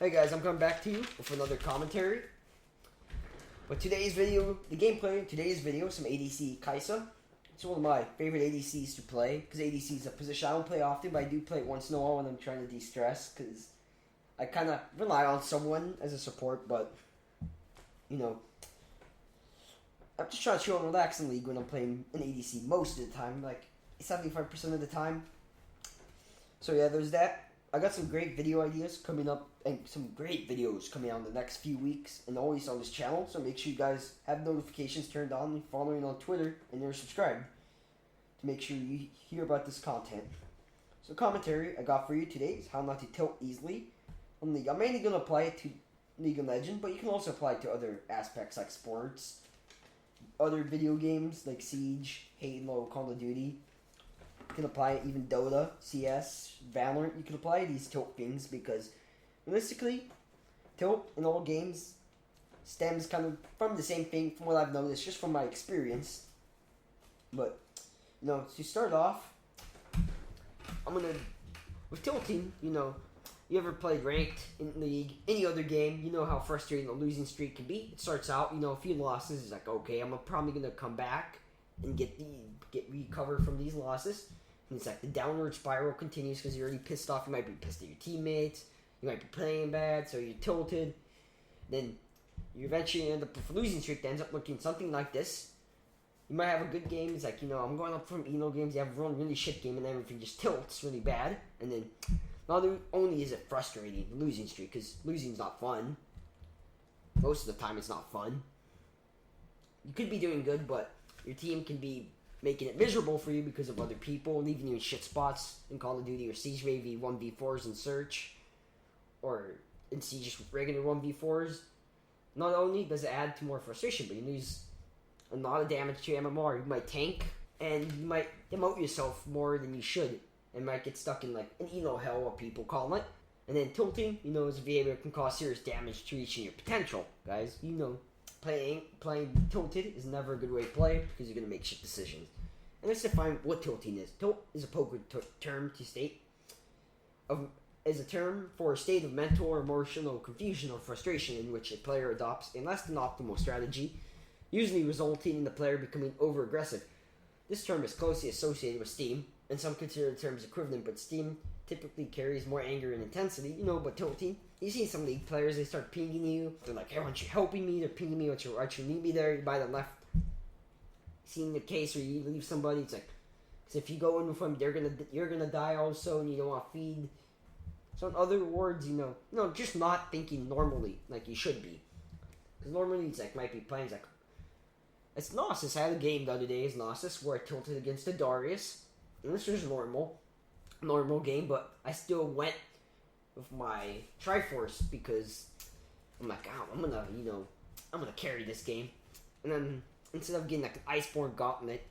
Hey guys, I'm coming back to you with another commentary. But today's video, the gameplay in today's video, some ADC Kaisa. It's one of my favorite ADCs to play, because ADC is a position I don't play often, but I do play it once in a while when I'm trying to de-stress, because I kind of rely on someone as a support, but, you know, I'm just trying to chill and relax in League when I'm playing an ADC most of the time, like 75% of the time. So yeah, there's that. I got some great video ideas coming up, and some great videos coming out in the next few weeks, and always on this channel, so make sure you guys have notifications turned on, and following on Twitter, and you're subscribed, to make sure you hear about this content. So commentary I got for you today is how not to tilt easily on League. I'm mainly going to apply it to League of Legends, but you can also apply it to other aspects like sports, other video games like Siege, Halo, Call of Duty. You can apply it even Dota, CS, Valorant. You can apply these tilt things because realistically, tilt in all games stems kind of from the same thing from what I've noticed, just from my experience. But, you know, to start off, with tilting, you know, you ever played ranked in League, any other game, you know how frustrating a losing streak can be. It starts out, you know, a few losses, it's like, okay, I'm probably going to come back and recover from these losses. And it's like the downward spiral continues because you're already pissed off. You might be pissed at your teammates. You might be playing bad, so you're tilted. Then you eventually end up with a losing streak that ends up looking something like this. You might have a good game. It's like, you know, I'm going up from Eno games. You have one really shit game and everything just tilts really bad. And then not only is it frustrating, the losing streak, because losing's not fun. Most of the time it's not fun. You could be doing good, but your team can be making it miserable for you because of other people, leaving you in shit spots in Call of Duty or Siege, maybe 1v4s in Search, or in Siege just regular 1v4s. Not only does it add to more frustration, but you lose a lot of damage to your MMR. You might tank, and you might demote yourself more than you should, and might get stuck in like an Elo hell, what people call it. And then tilting, you know, as a behavior can cause serious damage to reaching your potential, guys. You know, playing tilted is never a good way to play because you're going to make shit decisions. And let's define what tilting is. Tilt is a poker term to state is a term for a state of mental or emotional confusion or frustration in which a player adopts a less than optimal strategy, usually resulting in the player becoming over-aggressive. This term is closely associated with Steam, and some consider the terms equivalent, but Steam typically carries more anger and intensity, you know, but tilting. You see some League players, they start pinging you. They're like, hey, aren't you helping me? They're pinging me, aren't you need me there? By the left. Seeing the case where you leave somebody, it's like, because if you go in with them, you're gonna die also, and you don't want to feed. So in other words, you know, just not thinking normally, like you should be. Because normally, it's like, might be playing, it's like, it's Gnosis. I had a game the other day as Gnosis where I tilted against a Darius. And this was normal game, but I still went with my Triforce because I'm like, oh, I'm gonna carry this game. And then instead of getting like an Iceborne Gauntlet,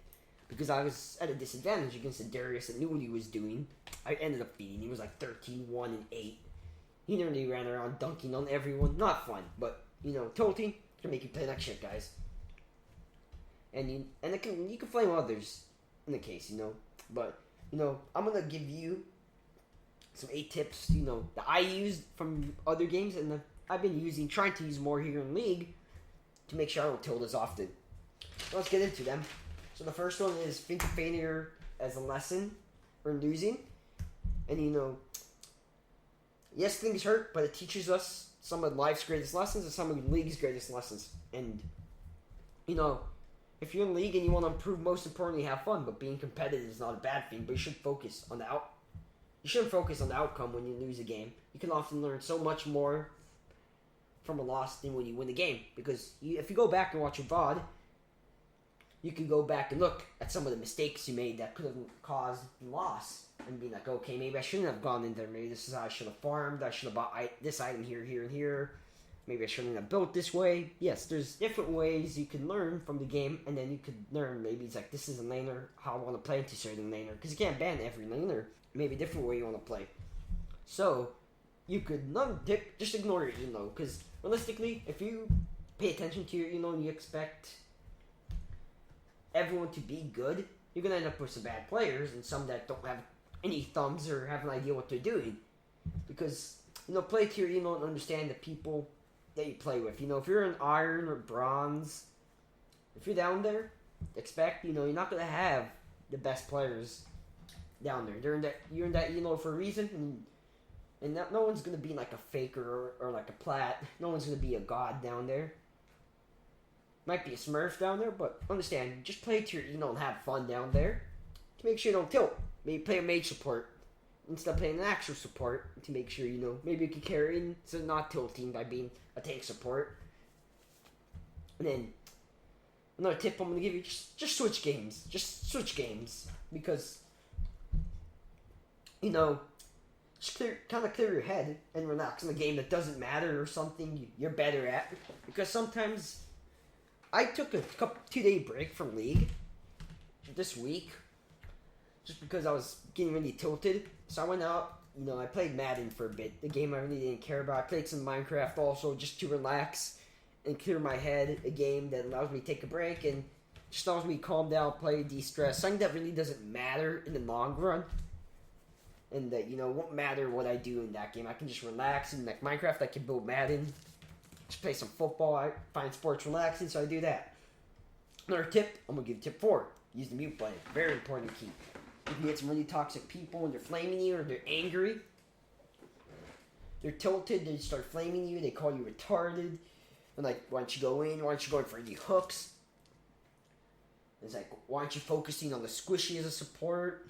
because I was at a disadvantage against a Darius that knew what he was doing, I ended up beating. He was like 13-1 and 8. He nearly ran around dunking on everyone. Not fun, but you know, tilting can make you play like shit, guys. And you can flame others in the case, you know. But you know, I'm gonna give you some 8 tips, you know, that I used from other games and that I've been trying to use more here in League to make sure I don't tilt as often. Let's get into them. So the first one is think of failure as a lesson or losing. And you know, yes, things hurt, but it teaches us some of life's greatest lessons and some of League's greatest lessons. And you know, if you're in League and you want to improve, most importantly, have fun. But being competitive is not a bad thing. But you should focus on You shouldn't focus on the outcome when you lose a game. You can often learn so much more from a loss than when you win the game. Because if you go back and watch your VOD, you can go back and look at some of the mistakes you made that could have caused loss. And be like, okay, maybe I shouldn't have gone in there. Maybe this is how I should have farmed. I should have bought this item here, here, and here. Maybe I shouldn't have built this way. Yes, there's different ways you can learn from the game. And then you could learn, maybe it's like, this is a laner, how I want to play into certain laner. Because you can't ban every laner. Maybe a different way you want to play. So, you could just ignore your Elo. Because realistically, if you pay attention to your Elo and you expect everyone to be good, you're going to end up with some bad players and some that don't have any thumbs or have an idea what they're doing. Because play to your and understand the people that you play with. If you're an iron or bronze, if you're down there, expect, you're not going to have the best players down there. You're in that for a reason, and no one's going to be like a faker or like a plat. No one's going to be a god down there. Might be a smurf down there, but understand, just play to your and have fun down there to make sure you don't tilt. Maybe play a mage support instead of playing an actual support to make sure, maybe you can carry in instead of not tilting by being a tank support. And then, another tip I'm going to give you, just switch games. Just switch games. Because, just clear your head and relax in a game that doesn't matter or something you're better at. Because sometimes, I took a 2-day break from League this week just because I was getting really tilted. So I went out, I played Madden for a bit, the game I really didn't care about. I played some Minecraft also just to relax and clear my head, a game that allows me to take a break and just allows me to calm down, play, de-stress, something that really doesn't matter in the long run. And that, won't matter what I do in that game. I can just relax, and like Minecraft, I can build Madden, just play some football. I find sports relaxing, so I do that. Another tip, I'm going to give tip 4. Use the mute button. Very important to keep. If you get some really toxic people and they're flaming you or they're angry, they're tilted, they start flaming you, they call you retarded, and like, why don't you go in? Why don't you go in for any hooks? It's like, why aren't you focusing on the squishy as a support?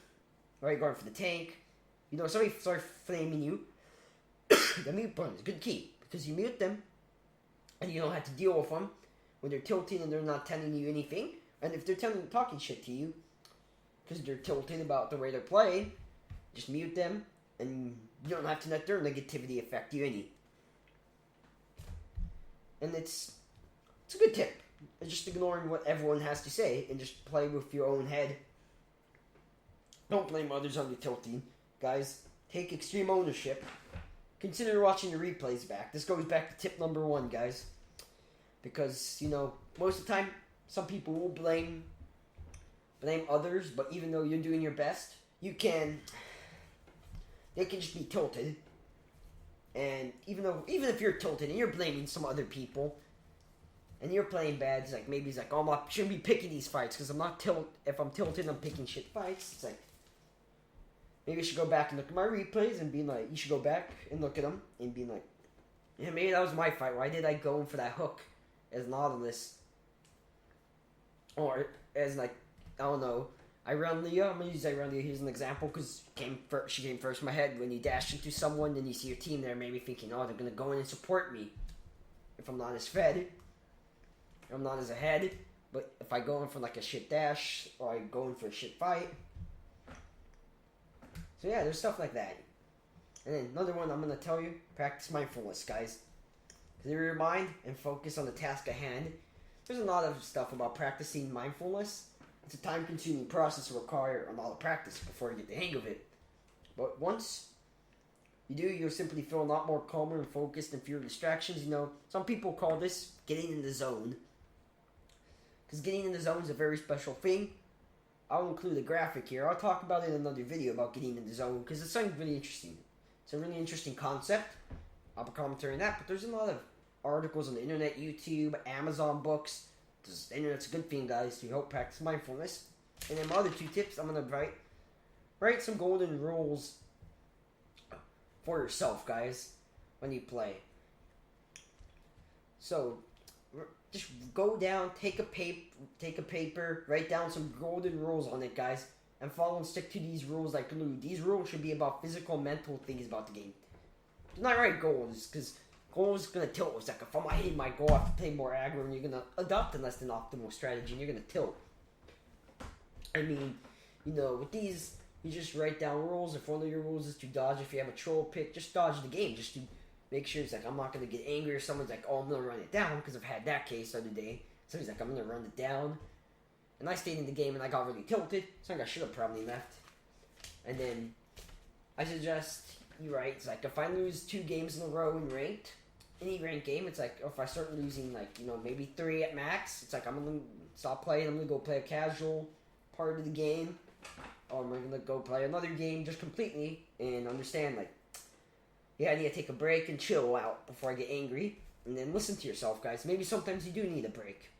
Why are you going for the tank? Somebody starts flaming you, the mute button is a good key, because you mute them, and you don't have to deal with them when they're tilting and they're not telling you anything. And if they're talking shit to you, because they're tilting about the way they're playing, just mute them, and you don't have to let their negativity affect you any. And it's a good tip. It's just ignoring what everyone has to say, and just play with your own head. Don't blame others on your tilting. Guys, take extreme ownership. Consider watching the replays back. This goes back to tip number 1, guys. Because, most of the time, some people will blame others, but even though you're doing your best, they can just be tilted. And even if you're tilted and you're blaming some other people, and you're playing bad, it's like, maybe it's like, oh, I shouldn't be picking these fights, because if I'm tilted, I'm picking shit fights. It's like, maybe I should go back and look at my replays and be like, you should go back and look at them and be like, yeah, maybe that was my fight. Why did I go in for that hook as Nautilus? Or as like, I don't know, Irelia. I'm going to use Irelia here as an example because she came first in my head. When you dash into someone, then you see your team there, maybe thinking, oh, they're going to go in and support me. If I'm not as fed, I'm not as ahead. But if I go in for like a shit dash or I go in for a shit fight. So yeah, there's stuff like that. And then another one I'm going to tell you, practice mindfulness, guys. Clear your mind and focus on the task at hand. There's a lot of stuff about practicing mindfulness. It's a time-consuming process to require a lot of practice before you get the hang of it. But once you do, you'll simply feel a lot more calmer and focused and fewer distractions. Some people call this getting in the zone. Because getting in the zone is a very special thing. I'll include a graphic here. I'll talk about it in another video about getting in the zone because it's something really interesting. It's a really interesting concept. I'll be commentating that, but there's a lot of articles on the internet, YouTube, Amazon books. The internet's a good thing, guys, to help practice mindfulness. And then my other 2 tips, I'm going to write some golden rules for yourself, guys, when you play. So, just go down, take a paper, write down some golden rules on it, guys, and follow and stick to these rules like glue. These rules should be about physical and mental things about the game. Do not write goals, because goals going to tilt. It's like, if I'm not hitting my goal, I have to play more aggro, and you're going to adopt a less than optimal strategy, and you're going to tilt. I mean, with these, you just write down rules. If one of your rules is to dodge, if you have a troll pick, just dodge the game, just to make sure it's like, I'm not going to get angry, or someone's like, oh, I'm going to run it down, because I've had that case the other day. Somebody's like, I'm going to run it down. And I stayed in the game, and I got really tilted, so I should have probably left. And then, I suggest, it's like, if I lose 2 games in a row in ranked, any ranked game, it's like, if I start losing, like, maybe 3 at max, it's like, I'm going to stop playing, I'm going to go play a casual part of the game, or I'm going to go play another game just completely, and understand, like, yeah, I need to take a break and chill out before I get angry. And then listen to yourself, guys. Maybe sometimes you do need a break.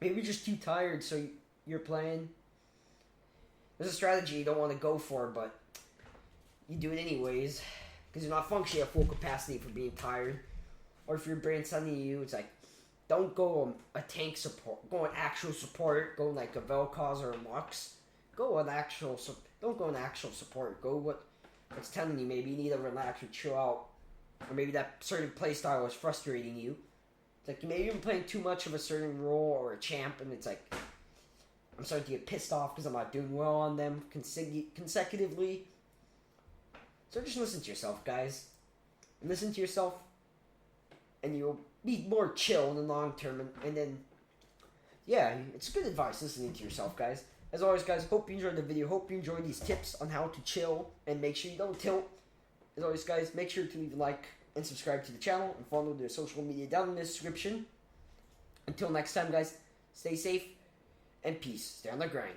Maybe you're just too tired, so you're playing. There's a strategy you don't want to go for, but you do it anyways. Because you're not functioning at full capacity for being tired. Or if your brain's telling you, it's like, don't go on a tank support. Go on actual support. Go on like a Vel'Koz or a Lux. Go on actual don't go on actual support. Go what's telling you. Maybe you need to relax or chill out. Or maybe that certain playstyle is frustrating you. It's like maybe you're playing too much of a certain role or a champ, and it's like I'm starting to get pissed off because I'm not doing well on them consecutively. So just listen to yourself, guys. And listen to yourself, and you'll be more chill in the long term. And then, yeah, it's good advice listening to yourself, guys. As always, guys, hope you enjoyed the video. Hope you enjoyed these tips on how to chill and make sure you don't tilt. As always, guys, make sure to leave a like and subscribe to the channel and follow their social media down in the description. Until next time, guys, stay safe and peace. Stay on the grind.